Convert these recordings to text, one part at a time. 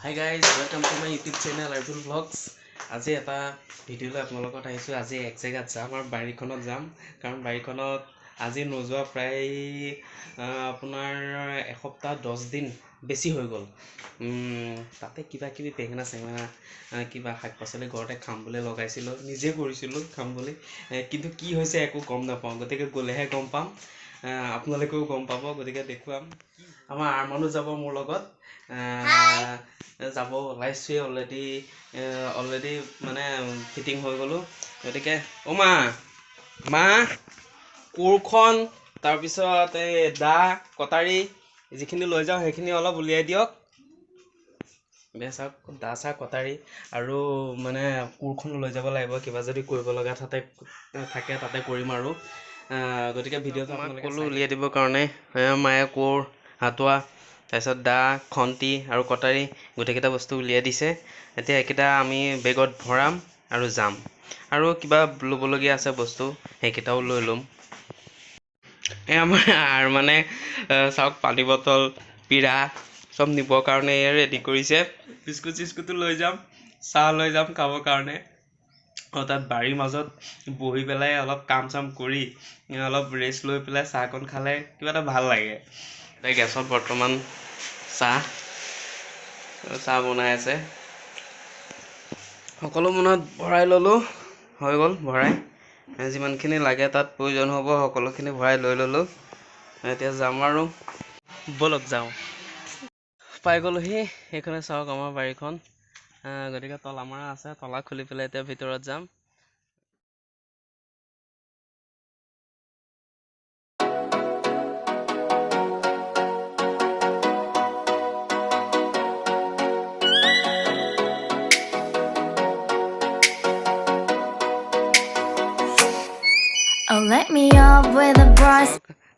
Hi guys, welcome to my YouTube channel Arjun Vlogs. আজি এটা video' লৈ আপোনালোকৰ লগত আহিছোঁ। আজি এক জেগাত যাম আৰু বাৰীখনত যাম, কাৰণ বাৰীখনত আজি নোযোৱা প্ৰায় আপোনাৰ এসপ্তাহ 10 দিন বেছি হৈ গ'ল। তাতে কিবা কিবি বেঙেনা চেঙেনা কিবা শাক পাচলি ঘৰতে খাম বুলি লগাইছিলোঁ, নিজে কৰিছিলোঁ খাম বুলি, কিন্তু কি হৈছে একো গম নাপাওঁ। গতিকে গ'লেহে গম পাম, আপোনালোকেও গম পাব। গতিকে দেখুৱাম। আমাৰ আৰমানো যাব মোৰ লগত, যাব ওলাইছোৱে অলৰেডি মানে ফিটিং হৈ গ'লোঁ। গতিকে মা কোৰখন, তাৰপিছত এই দা কটাৰী যিখিনি লৈ যাওঁ সেইখিনি অলপ উলিয়াই দিয়ক। চাওক, দা চা কটাৰী আৰু মানে কোৰখন লৈ যাব লাগিব, কিবা যদি কৰিব লগা থাকে তাতে কৰিম আৰু। গতিকে ভিডিঅ'টো আপোনালোকে ক'লো উলিয়াই দিবৰ কাৰণে। মায়ে কোৰ, হাতোৱা, তাৰপিছত দা, খন্তি আৰু কটাৰী গোটেইকেইটা বস্তু উলিয়াই দিছে। এতিয়া এইকেইটা আমি বেগত ভৰাম আৰু যাম। আৰু কিবা ল'বলগীয়া আছে বস্তু, সেইকেইটাও লৈ ল'ম। এই আমাৰ মানে চাওক, পানী বটল, পিৰা চব নিবৰ কাৰণে ৰেডি কৰিছে। বিস্কুট চিস্কুটো লৈ যাম, চাহ লৈ যাম খাবৰ কাৰণে। আৰু তাত বাৰীৰ মাজত বহি পেলাই অলপ কাম চাম কৰি অলপ ৰেষ্ট লৈ পেলাই চাহকণ খালে কিবা এটা ভাল লাগে। এতিয়া গেছত বৰ্তমান চাহ বনাই আছে। সকলো মনত ভৰাই ল'লোঁ, হৈ গ'ল ভৰাই। যিমানখিনি লাগে তাত প্ৰয়োজন হ'ব সকলোখিনি ভৰাই লৈ ল'লোঁ। এতিয়া যাম আৰু, ব'লক যাওঁ। পাই গ'লোহি, সেইখনে চাওক আমাৰ বাৰীখন। গতিকে তলা মৰা আছে, তলা খুলি পেলাই এতিয়া ভিতৰত যাম। Oh, let me up with a brush.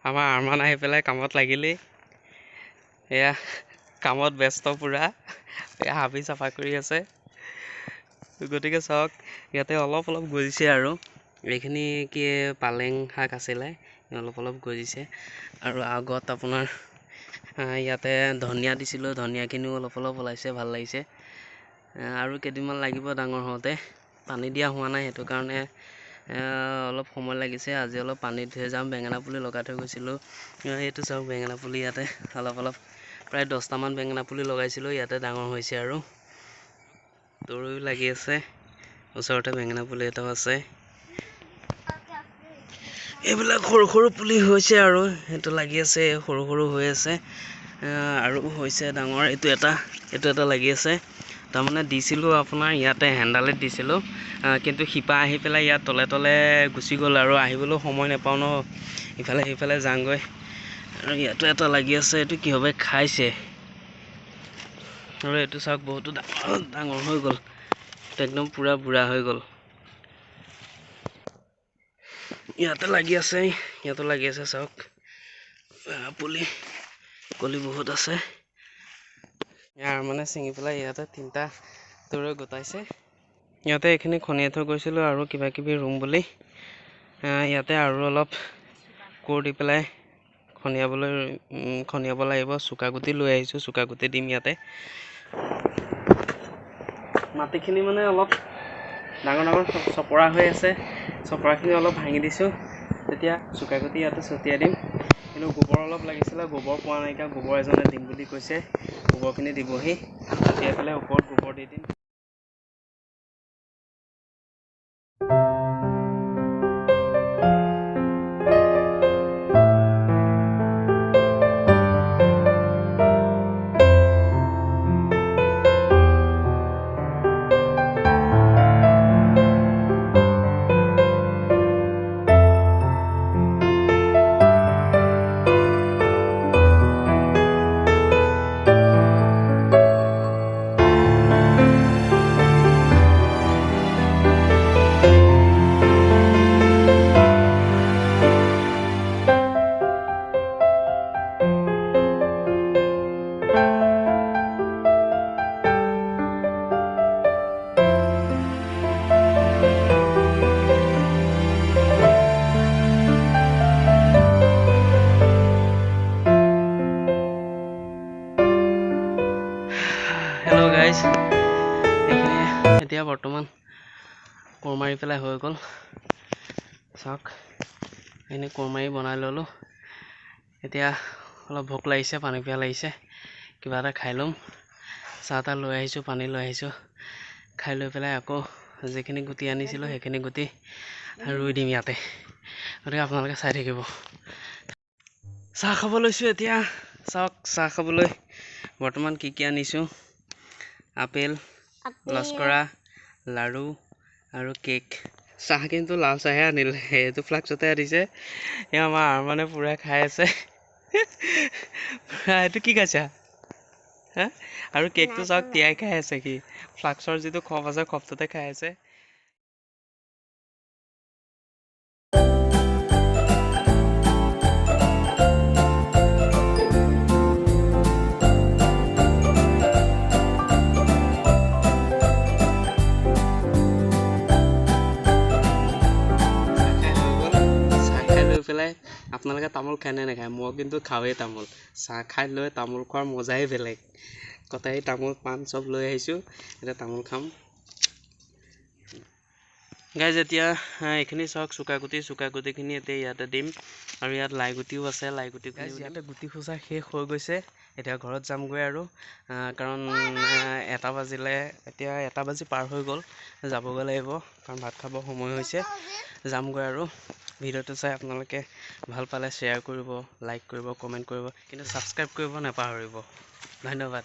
আমাৰ আৰমান আহি পেলাই কামত লাগিলেই। এয়া কামত ব্যস্ত পুৰা, এয়া হাবি চাফা কৰি আছে। গতিকে চাওক, ইয়াতে অলপ গজিছে আৰু এইখিনি কি পালেং শাক আছিলে, অলপ গজিছে। আৰু আগত আপোনাৰ ইয়াতে ধনিয়া দিছিলোঁ, ধনিয়াখিনিও অলপ ওলাইছে, ভাল লাগিছে। আৰু কেইদিনমান লাগিব ডাঙৰ হওঁতে, পানী দিয়া হোৱা নাই, সেইটো কাৰণে অলপ সময় লাগিছে। আজি অলপ পানী ধুই যাম। বেঙেনা পুলি লগাই থৈ গৈছিলোঁ, এইটো চাওক বেঙেনা পুলি ইয়াতে অলপ প্ৰায় 10টামান বেঙেনা পুলি লগাইছিলোঁ, ইয়াতে ডাঙৰ হৈছে আৰু তৰৈও লাগি আছে। ওচৰতে বেঙেনা পুলি এটাও আছে। এইবিলাক সৰু সৰু পুলি হৈছে আৰু সেইটো লাগি আছে, সৰু হৈ আছে আৰু হৈছে ডাঙৰ। এইটো এটা লাগি আছে। তাৰমানে দিছিলোঁ আপোনাৰ ইয়াতে হেন্দালিত দিছিলোঁ, কিন্তু শিপা আহি পেলাই ইয়াত তলে গুচি গ'ল আৰু আহিবলৈও সময় নাপাওঁ ন, ইফালে সিফালে যাওঁগৈ। আৰু ইয়াতো এটা লাগি আছে, এইটো কিহবাই খাইছে। আৰু এইটো চাওক বহুতো ডাঙৰ হৈ গ'ল, একদম পুৰা বুঢ়া হৈ গ'ল। ইয়াতো লাগি আছে চাওক, কলি বহুত আছে। ইয়াৰ মানে ছিঙি পেলাই ইয়াতে 3টা তৰৈ গোটাইছে। ইয়াতে এইখিনি খনিয়াই থৈ গৈছিলোঁ আৰু কিবা কিবি ৰুম বুলি। ইয়াতে আৰু অলপ কোৰ দি পেলাই খনিয়াব লাগিব। চোকা গুটি লৈ আহিছোঁ, চোকা গুটি দিম ইয়াতে। মাটিখিনি মানে অলপ ডাঙৰ চপৰা হৈ আছে, চপৰাখিনি অলপ ভাঙি দিছোঁ। তেতিয়া চোকা গুটি ইয়াতে ছটিয়াই দিম। কিন্তু গোবৰ অলপ লাগিছিলে, গোবৰ পোৱা নাইকিয়া। গোবৰ এজনে দিম বুলি কৈছে, গোবৰখিনি দিবহি। ছটিয়াই পেলাই ওপৰত গোবৰ দি দিম। গাইজ এইখিনি এতিয়া বৰ্তমান কোৰ মাৰি পেলাই হৈ গ'ল চাওক এইখিনি কোৰ মাৰি বনাই ল'লোঁ এতিয়া অলপ ভোক লাগিছে পানী পিয়াহ লাগিছে কিবা এটা খাই ল'ম চাহ তাহ লৈ আহিছোঁ পানী লৈ আহিছোঁ খাই লৈ পেলাই আকৌ যিখিনি গুটি আনিছিলোঁ সেইখিনি গুটি ৰুই দিম ইয়াতে গতিকে আপোনালোকে চাই থাকিব চাহ খাব লৈছোঁ এতিয়া চাওক চাহ খাবলৈ বৰ্তমান কি কি আনিছোঁ আপেল লস্কৰা লাড়ু আৰু কেক চাহ কিন্তু লাল চাহে আনিলে এইটো ফ্লাক্সতে আনিছে এয়া আমাৰ আৰমানে পূৰা খাই আছে এইটো কি খাইছা হা আৰু কেকটো চাওক তিয়াই খাই আছে কি ফ্লাক্সৰ যিটো খপ আছে খপটোতে খাই আছে পেলাই আপোনালোকে তামোল খায় নে নাখায় মই কিন্তু খাওঁৱেই তামোল চাহ খাই লৈ তামোল খোৱাৰ মজাই বেলেগ কটাৰী তামোল পাণ চব লৈ আহিছোঁ এতিয়া তামোল খাম গাইজ এতিয়া এইখিনি চাওক চুকা গুটিখিনি এতিয়া ইয়াতে দিম আৰু ইয়াত লাই গুটিও আছে লাই গুটি গাইজ ইয়াতে গুটি খোচা শেষ হৈ গৈছে এতিয়া ঘৰত যামগৈ আৰু কাৰণ 1 বাজিলে এতিয়া 1 বাজি পাৰ হৈ গ'ল যাবগৈ লাগিব কাৰণ ভাত খাব সময় হৈছে যামগৈ আৰু ভিডিঅ'টো চাই আপোনালোকে ভাল পালে শ্বেয়াৰ কৰিব লাইক কৰিব কমেণ্ট কৰিব কিন্তু ছাবস্ক্ৰাইব কৰিব নাপাহৰিব ধন্যবাদ